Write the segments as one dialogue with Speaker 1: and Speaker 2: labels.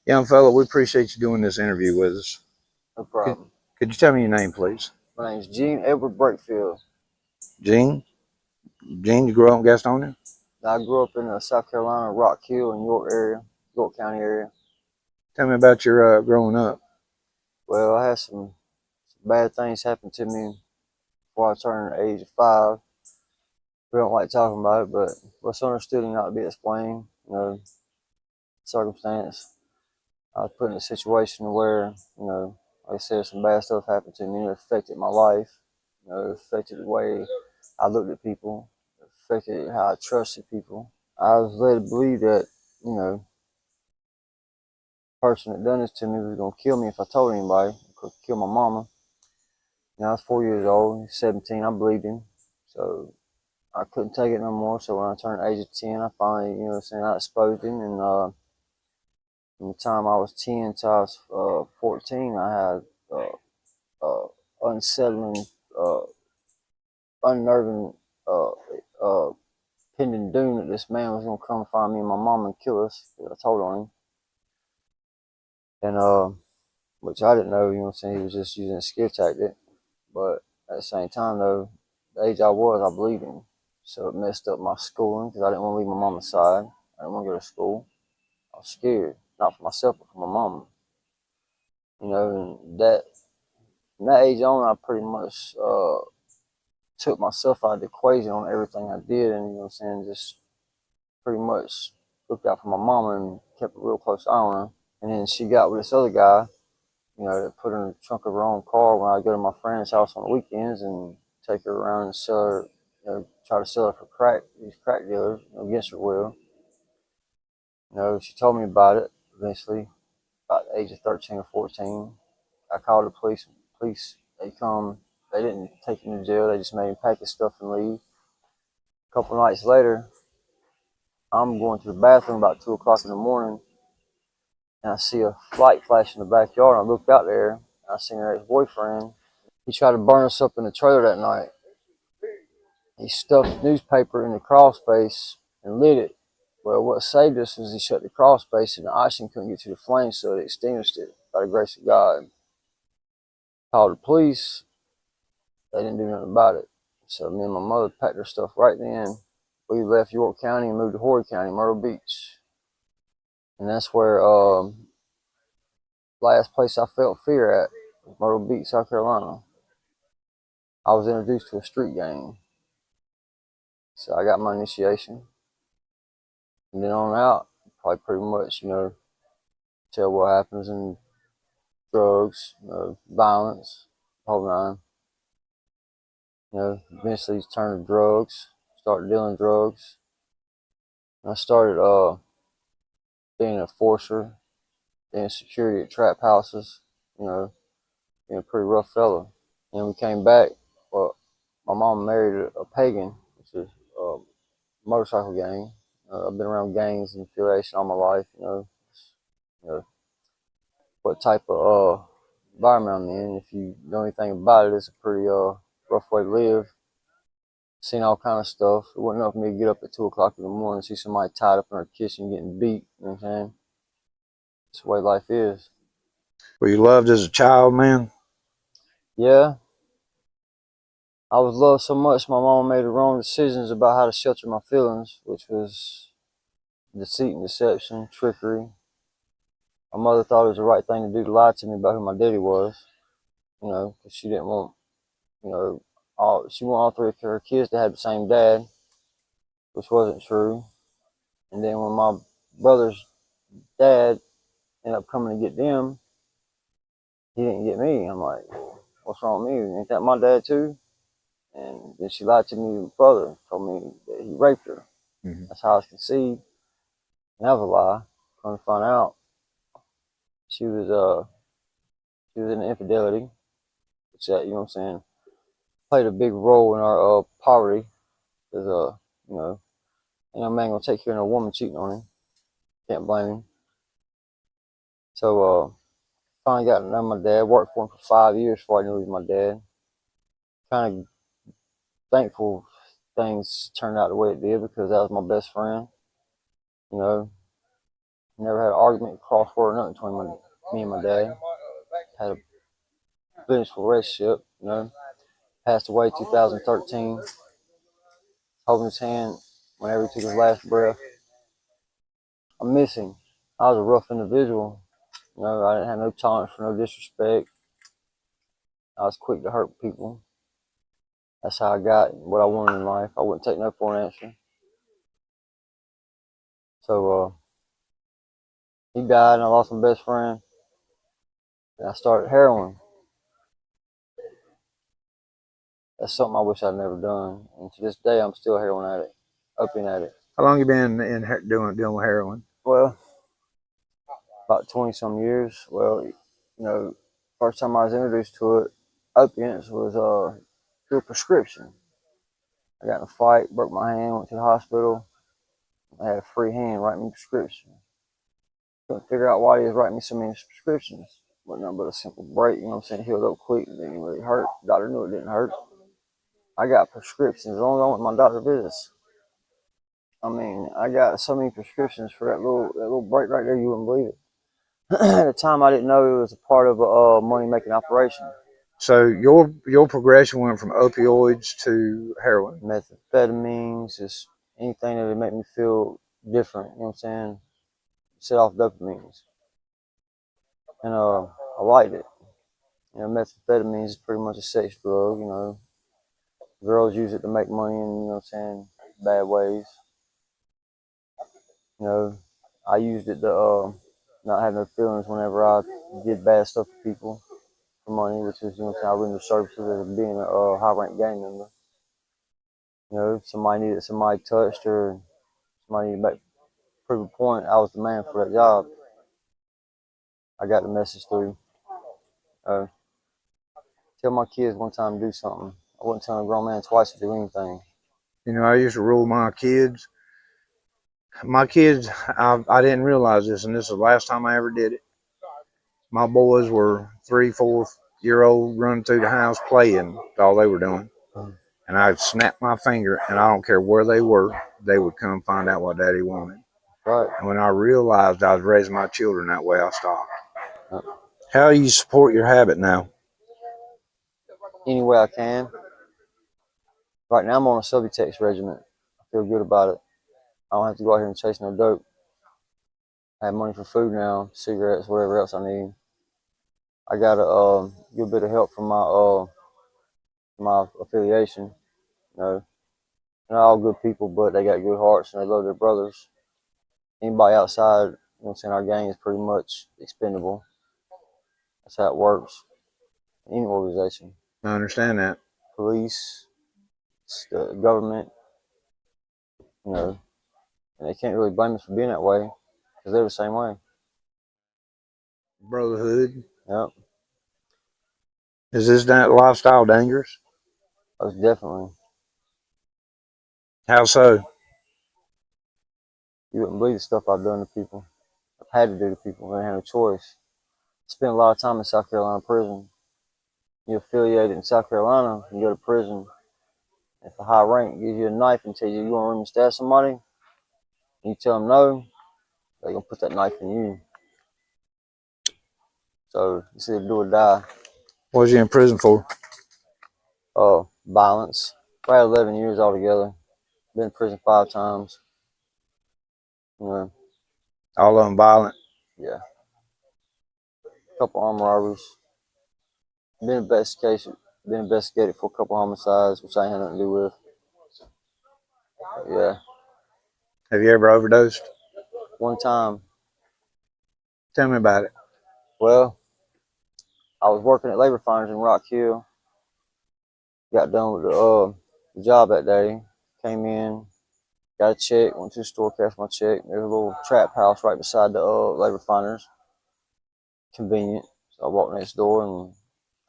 Speaker 1: Young fellow, we appreciate you doing this interview with us.
Speaker 2: No problem.
Speaker 1: Could you tell me your name, please?
Speaker 2: My name's Gene Edward Breakfield.
Speaker 1: Gene? Gene, you grew up in Gastonia?
Speaker 2: I grew up in South Carolina, Rock Hill, and York County area.
Speaker 1: Tell me about your growing up.
Speaker 2: Well, I had some bad things happen to me before I turned the age of 5. We don't like talking about it, but what's understood and not to be explained, circumstance. I was put in a situation where, like I said, some bad stuff happened to me. It affected my life. It affected the way I looked at people. It affected how I trusted people. I was led to believe that, the person that done this to me was going to kill me if I told anybody. Could kill my mama. I was 4 years old, 17, I believed him. So I couldn't take it no more. So when I turned the age of 10, I finally, I exposed him. And from the time I was 10 till I was 14, I had unsettling, unnerving, pending doom that this man was going to come find me and my mom and kill us. I told on him. And, which I didn't know, he was just using a scare tactic. But at the same time, though, the age I was, I believed him. So it messed up my schooling because I didn't want to leave my mama's side. I didn't want to go to school. I was scared, not for myself, but for my mama. And from that age on, I pretty much took myself out of the equation on everything I did, and just pretty much looked out for my mama and kept a real close eye on her. And then she got with this other guy, that put her in the trunk of her own car when I go to my friend's house on the weekends and take her around and sell her, try to sell her for crack, these crack dealers, against her will. She told me about it eventually, about the age of 13 or 14. I called the police. They come. They didn't take him to jail. They just made him pack his stuff and leave. A couple nights later, I'm going to the bathroom about 2 o'clock in the morning, and I see a light flash in the backyard. And I looked out there, and I seen her ex-boyfriend. He tried to burn us up in the trailer that night. He stuffed newspaper in the crawl space and lit it. Well, what saved us was he shut the crawl space, and the oxygen couldn't get to the flames, so it extinguished it by the grace of God. Called the police. They didn't do nothing about it. So me and my mother packed our stuff right then. We left York County and moved to Horry County, Myrtle Beach. And that's where last place I felt fear at was Myrtle Beach, South Carolina. I was introduced to a street gang. So I got my initiation. And then on out, probably pretty much, tell what happens in drugs, violence, the whole nine. Eventually turned to drugs, started dealing drugs. And I started being an enforcer, being security at trap houses, being a pretty rough fella. And we came back, well, my mom married a pagan, which is a motorcycle gang. I've been around gangs and affiliation all my life, what type of environment I'm in. If you know anything about it, it's a pretty rough way to live. Seen all kind of stuff. It wasn't enough for me to get up at 2 o'clock in the morning and see somebody tied up in her kitchen getting beat. You know what I'm saying? It's the way life is.
Speaker 1: Were you loved as a child, man?
Speaker 2: Yeah. I was loved so much, my mama made the wrong decisions about how to shelter my feelings, which was deceit and deception, trickery. My mother thought it was the right thing to do to lie to me about who my daddy was, because she didn't want, she wanted all 3 of her kids to have the same dad, which wasn't true. And then when my brother's dad ended up coming to get them, he didn't get me. I'm like, what's wrong with me? Ain't that my dad too? And then she lied to me with my brother, told me that he raped her.
Speaker 1: Mm-hmm.
Speaker 2: That's how I was conceived. And that was a lie. Come to find out, she was in infidelity, which played a big role in our poverty. Because ain't no man gonna take care of no woman cheating on him. Can't blame him. So finally got to know my dad. Worked for him for 5 years before I knew he was my dad. Kind of thankful things turned out the way it did because that was my best friend. Never had an argument, crossword, nothing between me and my dad. Had a blissful relationship, you know. Passed away 2013. Holding his hand whenever he took his last breath. I miss him. I was a rough individual. You know, I didn't have no tolerance for no disrespect. I was quick to hurt people. That's how I got what I wanted in life. I wouldn't take no for an answer. So he died, and I lost my best friend. And I started heroin. That's something I wish I'd never done. And to this day, I'm still a heroin addict, opium addict.
Speaker 1: How long you been dealing with heroin?
Speaker 2: Well, about 20 some years. Well, you know, first time I was introduced to it, opiates was through a prescription. I got in a fight, broke my hand, went to the hospital. I had a free hand writing me prescriptions. Couldn't figure out why he was writing me so many prescriptions. Wasn't nothing but a simple break, you know what I'm saying? Healed up quick, it didn't really hurt. Doctor knew it didn't hurt. I got prescriptions as long as I went to my doctor visits. I mean, I got so many prescriptions for that little break right there, you wouldn't believe it. At the time, I didn't know it was a part of a money-making operation.
Speaker 1: So your progression went from opioids to heroin.
Speaker 2: Methamphetamines, just anything that would make me feel different, you know what I'm saying? Set off dopamines. And I liked it. You know, methamphetamines is pretty much a sex drug, you know. Girls use it to make money in, you know what I'm saying, bad ways. You know, I used it to not have no feelings whenever I did bad stuff to people for money, which is, you know what I'm saying, I render services as being a high-ranked gang member. You know, somebody needed somebody touched or somebody needed to prove a point, I was the man for that job. I got the message through. Tell my kids one time to do something. I wouldn't tell a grown man twice to do anything.
Speaker 1: You know, I used to rule my kids. I didn't realize this, and this is the last time I ever did it. My boys were 3, 4 year old running through the house playing. That's all they were doing. And I'd snap my finger, and I don't care where they were, they would come find out what daddy wanted.
Speaker 2: Right.
Speaker 1: And when I realized I was raising my children that way, I stopped.
Speaker 2: Uh,
Speaker 1: How do you support your habit now?
Speaker 2: Any way I can. Right now I'm on a Subutex regimen. I feel good about it. I don't have to go out here and chase no dope. I have money for food now, cigarettes, whatever else I need. I got a good bit of help from my affiliation. You know, they're all good people, but they got good hearts and they love their brothers. Anybody outside, you know what I'm saying, our gang is pretty much expendable. That's how it works. Any organization.
Speaker 1: I understand that.
Speaker 2: Police, the government, you know, and they can't really blame us for being that way because they're the same way.
Speaker 1: Brotherhood.
Speaker 2: Yep.
Speaker 1: Is this lifestyle dangerous?
Speaker 2: Most definitely.
Speaker 1: How so?
Speaker 2: You wouldn't believe the stuff I've done to people. I've had to do to people. I didn't have no choice. Spent a lot of time in South Carolina prison. You're affiliated in South Carolina, you go to prison. If a high rank gives you a knife and tells you you want to room and stab somebody, and you tell them no, they're going to put that knife in you. So it's either do or die.
Speaker 1: What was you in prison for?
Speaker 2: Violence. Probably 11 years altogether. Been in prison 5 times. You know,
Speaker 1: All of them violent.
Speaker 2: yeah. A couple armed robberies. Been investigated for a couple homicides, which I ain't had nothing to do with. Yeah.
Speaker 1: Have you ever overdosed?
Speaker 2: One time,
Speaker 1: Tell me about it.
Speaker 2: well, I was working at labor refiners in Rock Hill. Got done with the job that day. Came in, got a check, went to the store, cashed my check. There's a little trap house right beside the labor refiners. Convenient. So I walked next door and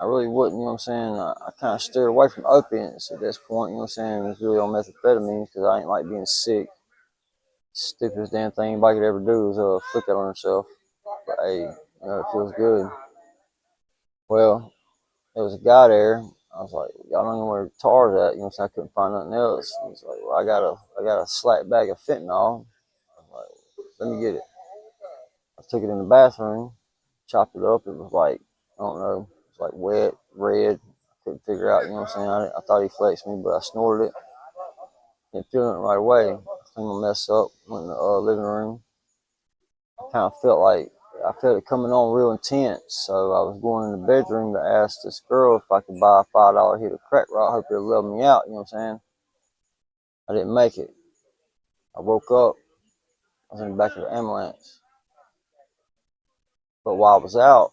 Speaker 2: I really wouldn't, you know what I'm saying? I kind of steered away from opiates at this point, you know what I'm saying? It was really on methamphetamines because I ain't like being sick. Stupidest damn thing anybody could ever do is flick that on herself. But hey, you know, it feels good. Well, there was a guy there. I was like, y'all don't know where TAR's at, you know what I'm saying? I couldn't find nothing else. He's like, well, I got a slack bag of fentanyl. I'm like, let me get it. I took it in the bathroom, chopped it up. It was like, I don't know, it was like wet, red. I couldn't figure out, you know what I'm saying? I thought he flexed me, but I snorted it. Didn't feel it right away. Cleaned my mess up, went in the living room. Kind of felt like, I felt it coming on real intense. So I was going in the bedroom to ask this girl if I could buy a $5 hit of crack rock. I hope it'll let me out, you know what I'm saying? I didn't make it. I woke up. I was in the back of the ambulance. But while I was out,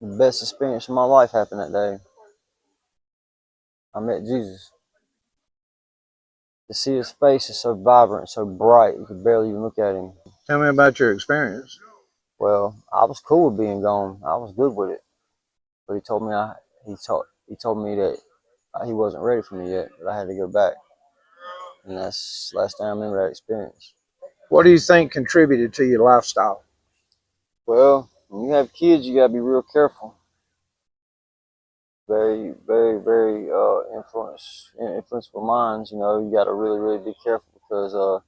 Speaker 2: the best experience of my life happened that day. I met Jesus. To see his face is so vibrant, so bright, you could barely even look at him.
Speaker 1: Tell me about your experience.
Speaker 2: Well, I was cool with being gone. I was good with it. But he told me that he wasn't ready for me yet, that I had to go back. And that's the last time I remember that experience.
Speaker 1: What do you think contributed to your lifestyle?
Speaker 2: Well, when you have kids, you gotta be real careful. Very, very, very influenceable minds. You know, you gotta really, really be careful because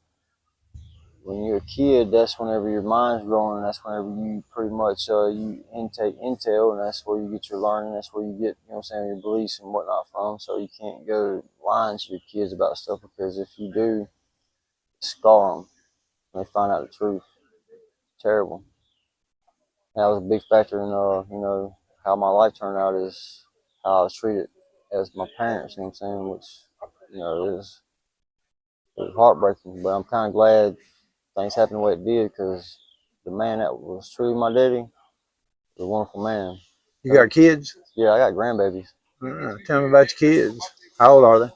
Speaker 2: when you're a kid, that's whenever your mind's growing. That's whenever you pretty much you intake intel, and that's where you get your learning. That's where you get, you know what I'm saying, your beliefs and whatnot from. So you can't go lying to your kids about stuff, because if you do, scar them when they find out the truth. Terrible. And that was a big factor in you know, how my life turned out, is how I was treated as my parents. You know what I'm saying? Which, you know, it was heartbreaking. But I'm kind of glad things happened the way it did, because the man that was truly my daddy was a wonderful man.
Speaker 1: You got kids?
Speaker 2: Yeah, I got grandbabies.
Speaker 1: Tell me about your kids. How old are they?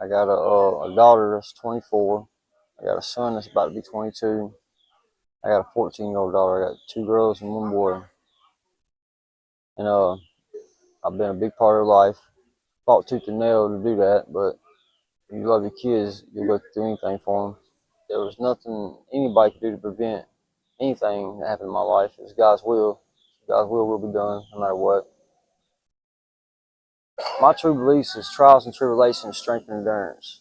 Speaker 2: I got a daughter that's 24. I got a son that's about to be 22. I got a 14-year-old daughter. I got 2 girls and 1 boy. And I've been a big part of their life. Fought tooth and nail to do that, but if you love your kids, you'll go through anything for them. There was nothing anybody could do to prevent anything that happened in my life. It's God's will. God's will be done no matter what. My true beliefs is trials and tribulations strengthen endurance.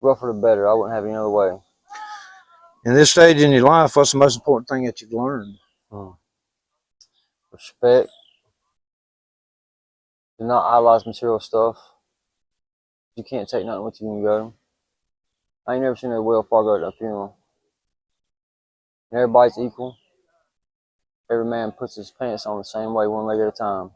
Speaker 2: Rougher the better. I wouldn't have any other way.
Speaker 1: In this stage in your life, what's the most important thing that you've learned?
Speaker 2: Respect. Do not idolize material stuff. You can't take nothing with you when you go. I ain't never seen a Wells Fargo at a funeral. And everybody's equal. Every man puts his pants on the same way, one leg at a time.